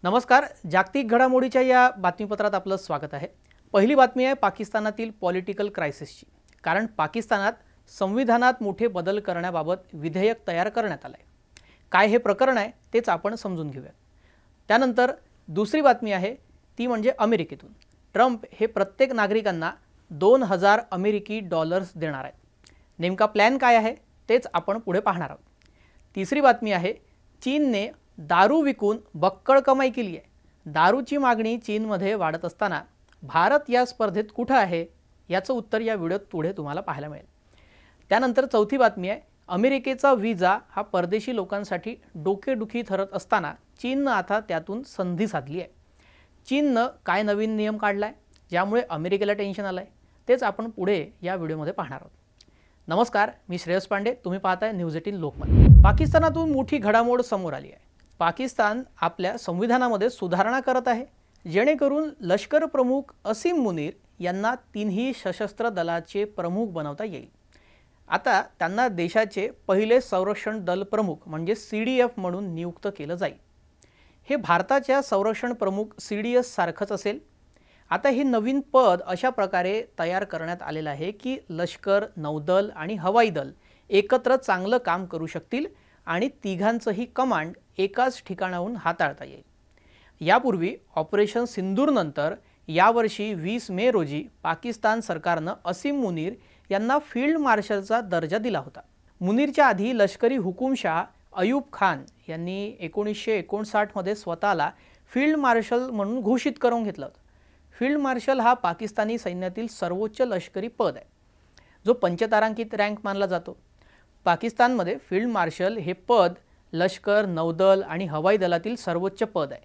नमस्कार. जागतिक घडामोडीच्या या बातमीपत्रात आपलं स्वागत आहे. पहिली बातमी आहे पाकिस्तानातील पॉलिटिकल क्रायसिसची. कारण पाकिस्तानात संविधानात मोठे बदल करण्याबाबत विधेयक तयार करण्यात आले. काय हे प्रकरण आहे तेच आपण समजून घेऊया. त्यानंतर दुसरी बातमी आहे ती म्हणजे अमेरिकेतून. ट्रम्प हे प्रत्येक नागरिकांना 2000 अमेरिकी डॉलर्स देणार आहेत. नेमका प्लॅन काय आहे तेच आपण पुढे पाहणार आहोत. तिसरी बातमी आहे चीनने दारू विकून बक्कळ कमाई केली आहे. दारूची मागणी चीनमध्ये वाढत असताना भारत या स्पर्धेत कुठे आहे याचं उत्तर या व्हिडिओत पुढे तुम्हाला पाहायला मिळेल. त्यानंतर चौथी बातमी आहे अमेरिकेचा व्हिसा हा परदेशी लोकांसाठी डोकेदुखी ठरत असताना चीननं आता त्यातून संधी साधली आहे. चीननं काय नवीन नियम काढलाय ज्यामुळे अमेरिकेला टेन्शन आलंय तेच आपण पुढे या व्हिडिओमध्ये पाहणार आहोत. नमस्कार, मी श्रेयस पांडे. तुम्ही पाहताय न्यूज 18 लोकमत. पाकिस्तानातून मोठी घडामोड समोर आली आहे. पाकिस्तान आपल्या संविधानामध्ये सुधारणा करत आहे जेणेकरून लष्कर प्रमुख असीम मुनीर यांना तिन्ही सशस्त्र दलाचे प्रमुख बनवता येईल. आता त्यांना देशाचे पहिले संरक्षण दल प्रमुख म्हणजे CDF म्हणून नियुक्त केलं जाईल. हे भारताच्या संरक्षण प्रमुख CDS सारखंच असेल. आता हे नवीन पद अशा प्रकारे तयार करण्यात आलेलं आहे की लष्कर, नौदल आणि हवाई दल एकत्र चांगलं काम करू शकतील आणि तिघांचंही कमांड एकाच ठिकाणाहून हाताळता येईल. यापूर्वी ऑपरेशन सिंदूर नंतर यावर्षी 20 मे रोजी पाकिस्तान सरकारनं असीम मुनीर यांना फील्ड मार्शलचा दर्जा दिला होता. मुनीरच्या आधी लष्करी हुकुमशाह अयूब खान यांनी 1959 मध्ये स्वतःला फील्ड मार्शल म्हणून घोषित करून घेतलं होतं. फील्ड मार्शल हा पाकिस्तानी सैन्यातील सर्वोच्च लष्करी पद आहे जो पंचतारांकित रँक मानला जातो. पाकिस्तानमध्ये फील्ड मार्शल हे पद लष्कर, नौदल आणि हवाई दलातील सर्वोच्च पद आहे.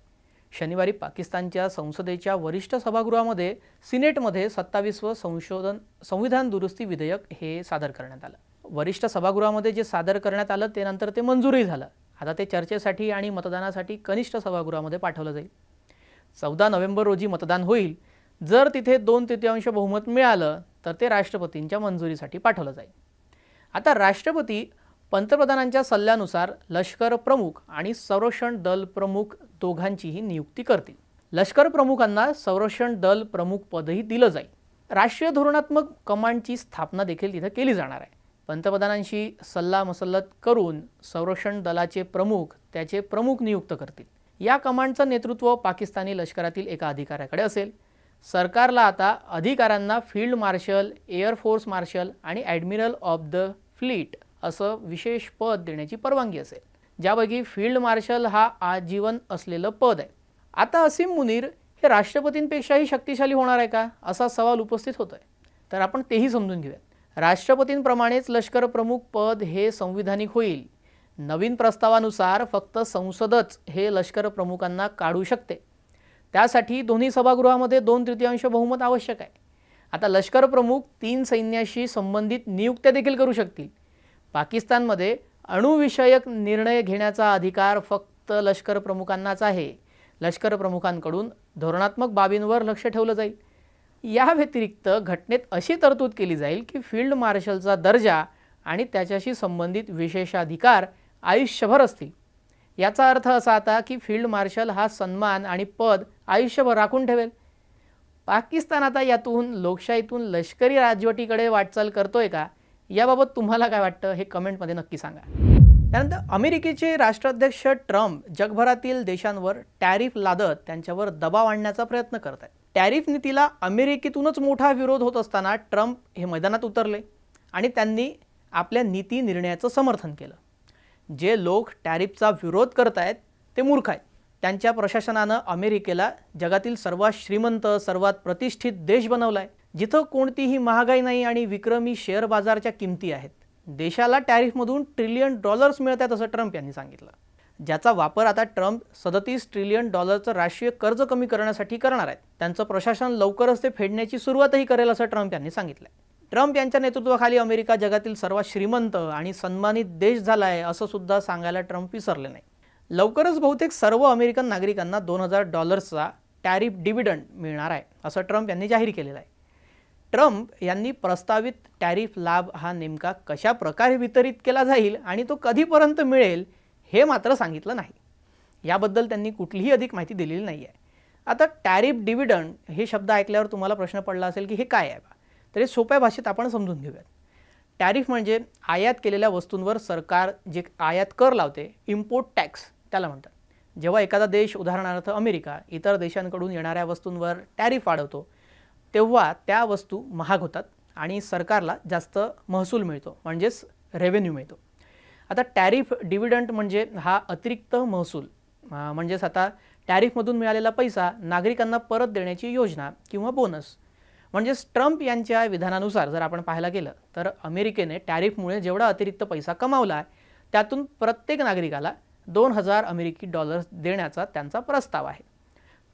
शनिवारी पाकिस्तानच्या संसदेच्या वरिष्ठ सभागृहामध्ये सिनेटमध्ये 27वं संविधान दुरुस्ती विधेयक हे सादर करण्यात आलं. वरिष्ठ सभागृहामध्ये जे सादर करण्यात आलं ते नंतर ते मंजूरही झालं. आता ते चर्चेसाठी आणि मतदानासाठी कनिष्ठ सभागृहामध्ये पाठवलं जाईल. 14 नोव्हेंबर रोजी मतदान होईल. जर तिथे 2/3 बहुमत मिळालं तर ते राष्ट्रपतींच्या मंजुरीसाठी पाठवलं जाईल. आता राष्ट्रपती पंतप्रधानांच्या सल्ल्यानुसार लष्कर प्रमुख आणि संरक्षण दल प्रमुख दोघांचीही नियुक्ती करतील. लष्कर प्रमुखांना संरक्षण दल प्रमुख पदही दिलं जाईल. राष्ट्रीय धोरणात्मक कमांडची स्थापना देखील तिथे केली जाणार आहे. पंतप्रधानांशी सल्लामसलत करून संरक्षण दलाचे प्रमुख त्याचे प्रमुख नियुक्त करतील. या कमांडचं नेतृत्व पाकिस्तानी लष्करातील एका अधिकाऱ्याकडे असेल. सरकारला आता अधिकाऱ्यांना field marshal, air force marshal आणि ॲडमिरल ऑफ द फ्लीट असं विशेष पद देण्याची परवानगी असेल, ज्यापैकी फील्ड मार्शल हा आजीवन असलेलं पद आहे. आता असीम मुनीर हे राष्ट्रपतींपेक्षाही शक्तिशाली होणार आहे का असा सवाल उपस्थित होतोय. तर आपण तेही समजून घेऊयात. राष्ट्रपतींप्रमाणेच लष्कर प्रमुख पद हे संविधानिक होईल. नवीन प्रस्तावानुसार फक्त संसदच हे लष्कर प्रमुखांना काढू शकते. त्यासाठी दोन्ही सभागृहामध्ये 2/3 बहुमत आवश्यक आहे. आता लष्कर प्रमुख 3 सैन्याशी संबंधित नियुक्त्या देखील करू शकतील. पाकिस्तानमध्ये अणुविषयक निर्णय घेण्याचा अधिकार फक्त लष्कर प्रमुखांनाच आहे. लष्कर प्रमुखांकडून धोरणात्मक बाबींवर लक्ष ठेवलं जाईल. या व्यतिरिक्त घटनेत अशी तरतूद केली जाईल की फील्ड मार्शलचा दर्जा आणि त्याच्याशी संबंधित विशेषाधिकार आयुष्यभर असतील. याचा अर्थ असा आता की फील्ड मार्शल हा सन्मान आणि पद आयुष्यभर राखून ठेवेल. पाकिस्तान आता यातून लोकशाहीतून लष्करी राजवटीकडे वाटचाल करतोय का याबाबत तुम्हाला काय वाटतं हे कमेंटमध्ये नक्की सांगा. त्यानंतर अमेरिकेचे राष्ट्राध्यक्ष ट्रम्प जगभरातील देशांवर टॅरिफ लादत त्यांच्यावर दबाव आणण्याचा प्रयत्न करत आहेत. टॅरिफ नीतीला अमेरिकेतूनच मोठा विरोध होत असताना ट्रम्प हे मैदानात उतरले आणि त्यांनी आपल्या नीती निर्णयाचं समर्थन केलं. जे लोक टॅरिफचा विरोध करत आहेत ते मूर्ख आहेत. त्यांच्या प्रशासनानं अमेरिकेला जगातील सर्वात श्रीमंत, सर्वात प्रतिष्ठित देश बनवला आहे, जिथं कोणतीही महागाई नाही आणि विक्रमी शेअर बाजारच्या किमती आहेत. देशाला टॅरिफमधून $1 ट्रिलियन मिळतात असं ट्रम्प यांनी सांगितलं, ज्याचा वापर आता ट्रम्प $37 ट्रिलियन राष्ट्रीय कर्ज कमी करण्यासाठी करणार आहेत. त्यांचं प्रशासन लवकरच ते फेडण्याची सुरुवातही करेल असं ट्रम्प यांनी सांगितलं. ट्रम्प यांच्या नेतृत्वाखाली अमेरिका जगातील सर्वात श्रीमंत आणि सन्मानित देश झाला आहे असं सुद्धा सांगायला ट्रम्प विसरले नाही. लवकरच बहुतेक सर्व अमेरिकन नागरिकांना $2000 टॅरिफ डिव्हिडंड मिळणार आहे असं ट्रम्प यांनी जाहीर केलेलं आहे. ट्रम्प यांनी प्रस्तावित टॅरिफ लाभ हा नेमका कशा प्रकारे वितरित केला जाईल आणि तो कधीपर्यंत मिळेल हे मात्र सांगितलं नाही. याबद्दल त्यांनी कुठलीही अधिक माहिती दिलेली नाही आहे. आता टॅरिफ डिव्हिडंड हे शब्द ऐकल्यावर तुम्हाला प्रश्न पडला असेल की हे काय आहे? तर हे सोप्या भाषेत आपण समजून घेऊयात. टॅरिफ म्हणजे आयात केलेल्या वस्तूंवर सरकार जे आयात कर लावते, इम्पोर्ट टॅक्स त्याला म्हणतात. जेव्हा एखादा देश, उदाहरणार्थ अमेरिका, इतर देशांकडून येणाऱ्या वस्तूंवर टॅरिफ वाढवतो तेव्हा त्या वस्तू महाग होतात आणि सरकारला जास्त महसूल मिळतो, म्हणजेच रेव्हेन्यू मिळतो. आता टॅरिफ डिव्हिडंड म्हणजे हा अतिरिक्त महसूल, म्हणजेच आता टॅरिफमधून मिळालेला पैसा नागरिकांना परत देण्याची योजना किंवा बोनस. म्हणजेच ट्रम्प यांच्या विधानानुसार जर आपण पाहायला गेलं तर अमेरिकेने टॅरिफमुळे जेवढा अतिरिक्त पैसा कमावला आहे त्यातून प्रत्येक नागरिकाला $2000 देण्याचा त्यांचा प्रस्ताव आहे.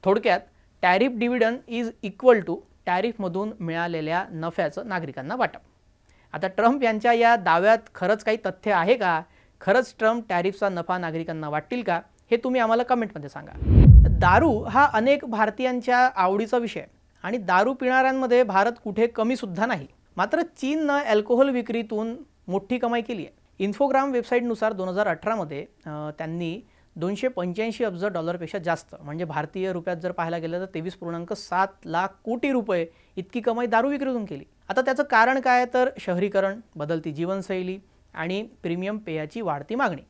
थोडक्यात tariff dividend is equal to टॅरिफमधून मिळालेल्या नफ्याचं नागरिकांना वाटप. आता ट्रम्प यांच्या या दाव्यात खरंच काही तथ्य आहे का? खरंच ट्रम्प टॅरिफचा नफा नागरिकांना वाटतील का? हे तुम्ही आम्हाला कमेंटमध्ये सांगा. दारू हा अनेक भारतीयांच्या आवडीचा विषय आणि दारू पिणाऱ्यांमध्ये भारत कुठे कमी सुद्धा नाही. मात्र चीननं अल्कोहोल विक्रीतून मोठी कमाई केली आहे. इन्फोग्राम वेबसाईटनुसार 2018 मध्ये त्यांनी $285 अब्ज जास्त, म्हणजे भारतीय रुपयात जर पाहायला गेलं तर 23.7 लाख कोटी रुपये इतकी कमाई दारू विक्रीतून केली. आता त्याचं कारण काय? तर शहरीकरण, बदलती जीवनशैली आणि प्रीमियम पेयाची वाढती मागणी.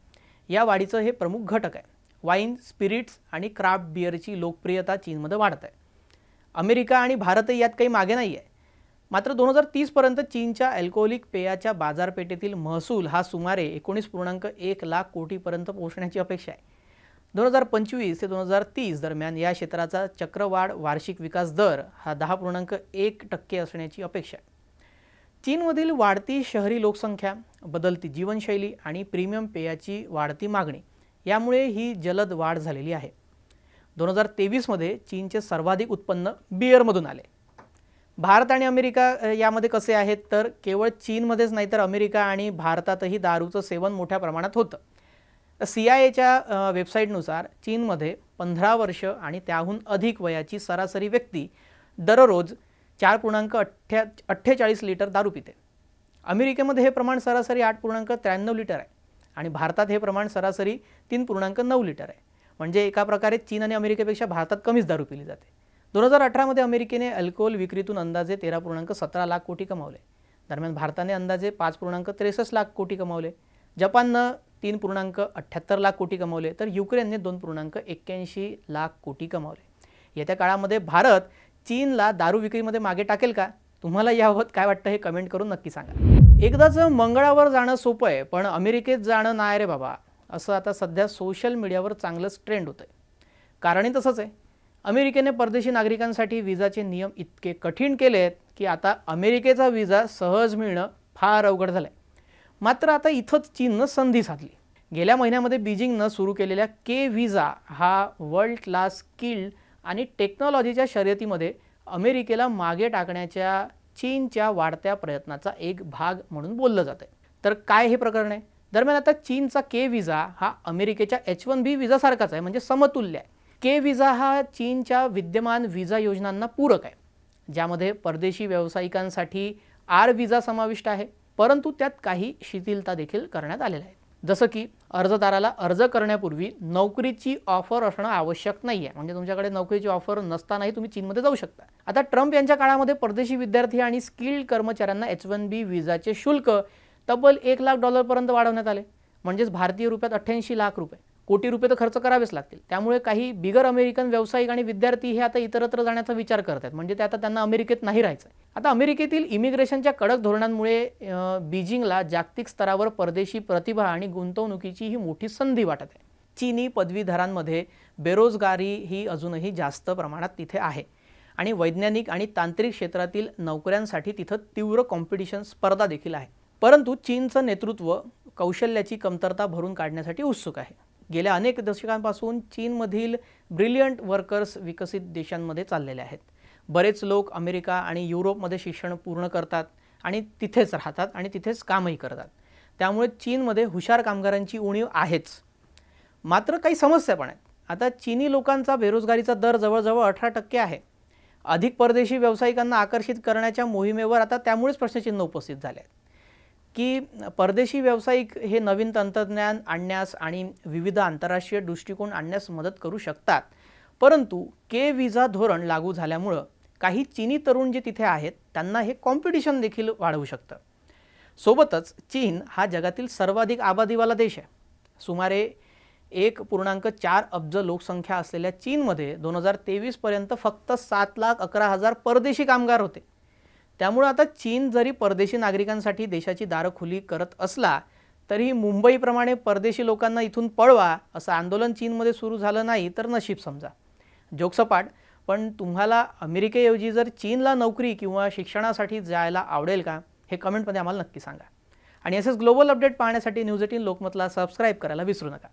या वाढीचं हे प्रमुख घटक आहे. वाईन, स्पिरिट्स आणि क्राफ्ट बिअरची लोकप्रियता चीनमध्ये वाढत आहे. अमेरिका आणि भारतही यात काही मागे नाही आहे. मात्र 2030 पर्यंत चीनच्या अल्कोहोलिक पेयाच्या बाजारपेठेतील महसूल हा सुमारे 19.1 लाख कोटीपर्यंत पोहोचण्याची अपेक्षा आहे. 2025 ते 2030 दरम्यान या क्षेत्राचा चक्रवाढ वार्षिक विकास दर हा 10.1% असण्याची अपेक्षा आहे. चीनमधील वाढती शहरी लोकसंख्या, बदलती जीवनशैली आणि प्रीमियम पेयाची वाढती मागणी यामुळे ही जलद वाढ झालेली आहे. 2023 मध्ये चीनचे सर्वाधिक उत्पन्न बिअरमधून आले. भारत आणि अमेरिका यामध्ये कसे आहेत? तर केवळ चीनमध्येच नाही तर अमेरिका आणि भारतातही दारूचं सेवन मोठ्या प्रमाणात होतं. CIA वेबसाईटनुसार चीनमध्ये 15 वर्ष आणि त्याहून अधिक वयाची सरासरी व्यक्ती दररोज 4.48 लिटर दारू पिते. अमेरिकेमध्ये हे प्रमाण सरासरी 8.93 लिटर आहे आणि भारतात हे प्रमाण सरासरी 3.9 लिटर आहे. म्हणजे एका प्रकारे चीन आणि अमेरिकेपेक्षा भारतात कमीच दारू पिली जाते. 2018 मध्ये अमेरिकेने अल्कोहोल विक्रीतून अंदाजे 13.17 लाख कोटी कमावले. दरम्यान भारताने अंदाजे 5.63 लाख कोटी कमावले. जपाननं 3.78 लाख कोटी कमावले तर युक्रेनने 2.81 लाख कोटी कमावले. येत्या काळामध्ये भारत चीनला दारू विक्रीमध्ये मागे टाकेल का? तुम्हाला याबाबत काय वाटतं हे कमेंट करून नक्की सांगा. एकदाचं मंगळावर जाणं सोपं आहे पण अमेरिकेत जाणं नाही रे बाबा, असं आता सध्या सोशल मीडियावर चांगलंच ट्रेंड होतंय. कारणही तसंच आहे. अमेरिकेने परदेशी नागरिकांसाठी विजाचे नियम इतके कठीण केलेत की आता अमेरिकेचा विजा सहज मिळणं फार अवघड झालंय. मात्र आता इथंच चीननं संधी साधली. गेल्या महिन्यामध्ये बीजिंगनं सुरू केलेल्या के व्हिजा हा वर्ल्ड क्लास स्किल्ड आणि टेक्नॉलॉजीच्या शर्यतीमध्ये अमेरिकेला मागे टाकण्याच्या चीनच्या वाढत्या प्रयत्नाचा एक भाग म्हणून बोललं जातं. तर काय हे प्रकरण आहे? दरम्यान आता चीनचा के व्हिजा हा अमेरिकेच्या H1B व्हिजासारखाच आहे, म्हणजे समतुल्य आहे. के व्हिजा हा चीनच्या विद्यमान व्हिजा योजनांना पूरक आहे, ज्यामध्ये परदेशी व्यावसायिकांसाठी आर व्हिजा समाविष्ट आहे, परंतु त्यात काही शिथिलता देखील करण्यात आलेल्या आहेत. जसं की अर्जदाराला अर्ज करण्यापूर्वी नोकरीची ऑफर असणं आवश्यक नाही आहे, म्हणजे तुमच्याकडे नोकरीची ऑफर नसतानाही तुम्ही चीनमध्ये जाऊ शकता. आता ट्रम्प यांच्या काळामध्ये परदेशी विद्यार्थी आणि स्किल्ड कर्मचाऱ्यांना H1B व्हिजाचे शुल्क तब्बल $1 लाख पर्यंत वाढवण्यात आले, म्हणजेच भारतीय रुपयात 88 लाख कोटी रुपये तर खर्च करावेच लागतील. त्यामुळे काही बिगर अमेरिकन व्यावसायिक आणि विद्यार्थी हे आता इतरत्र जाण्याचा विचार करत आहेत, म्हणजे ते आता त्यांना अमेरिकेत नाही राहायचं आहे. आता अमेरिकेतील इमिग्रेशनच्या कडक धोरणांमुळे बीजिंगला जागतिक स्तरावर परदेशी प्रतिभा आणि गुंतवणुकीची ही मोठी संधी वाटत आहे. चीनी पदवीधरांमध्ये बेरोजगारी ही अजूनही जास्त प्रमाणात तिथे आहे आणि वैज्ञानिक आणि तांत्रिक क्षेत्रातील नोकऱ्यांसाठी तिथं तीव्र कॉम्पिटिशन स्पर्धा देखील आहे. परंतु चीनचं नेतृत्व कौशल्याची कमतरता भरून काढण्यासाठी उत्सुक आहे. गेल्या अनेक दशकांपासून चीनमधील ब्रिलियंट वर्कर्स विकसित देशांमध्ये चाललेले आहेत. बरेच लोक अमेरिका आणि युरोपमध्ये शिक्षण पूर्ण करतात आणि तिथेच राहतात आणि तिथेच कामही करतात. त्यामुळे चीनमध्ये हुशार कामगारांची उणीव आहेच. मात्र काही समस्या पण आहेत. आता चीनी लोकांचा बेरोजगारीचा दर जवळजवळ 18% आहे. अधिक परदेशी व्यावसायिकांना आकर्षित करण्याच्या मोहिमेवर आता त्यामुळेच प्रश्नचिन्ह उपस्थित झाले आहेत. की परदेशी व्यावसायिक हे नवीन तंत्रज्ञान आणण्यास आणि विविध आंतरराष्ट्रीय दृष्टिकोन आणण्यास मदत करू शकतात, परंतु के व्हिसा धोरण लागू झाल्यामुळे काही चीनी तरुण जे तिथे आहेत त्यांना हे कॉम्पिटिशन देखील वाढवू शकतं। सोबतच चीन हा जगातील सर्वाधिक आबादीवाला देश आहे। सुमारे 1.4 अब्ज लोकसंख्या असलेल्या चीनमध्ये 2023 पर्यंत फक्त 7,11,000 परदेशी कामगार होते। त्यामुळे आता चीन जरी परदेशी नागरिकांसाठी देशाची दारं खुली करत असला तरी मुंबईप्रमाणे परदेशी लोकांना इथून पळवा असं आंदोलन चीनमध्ये सुरू झालं नाही तर नशीब समजा। जोकसपाट, पण तुम्हाला अमेरिकेऐवजी जर चीनला नोकरी किंवा शिक्षणासाठी जायला आवडेल का हे कमेंटमध्ये आम्हाला नक्की सांगा। आणि असेच ग्लोबल अपडेट पाहण्यासाठी न्यूज 18 लोकमतला सबस्क्राइब करायला विसरू नका।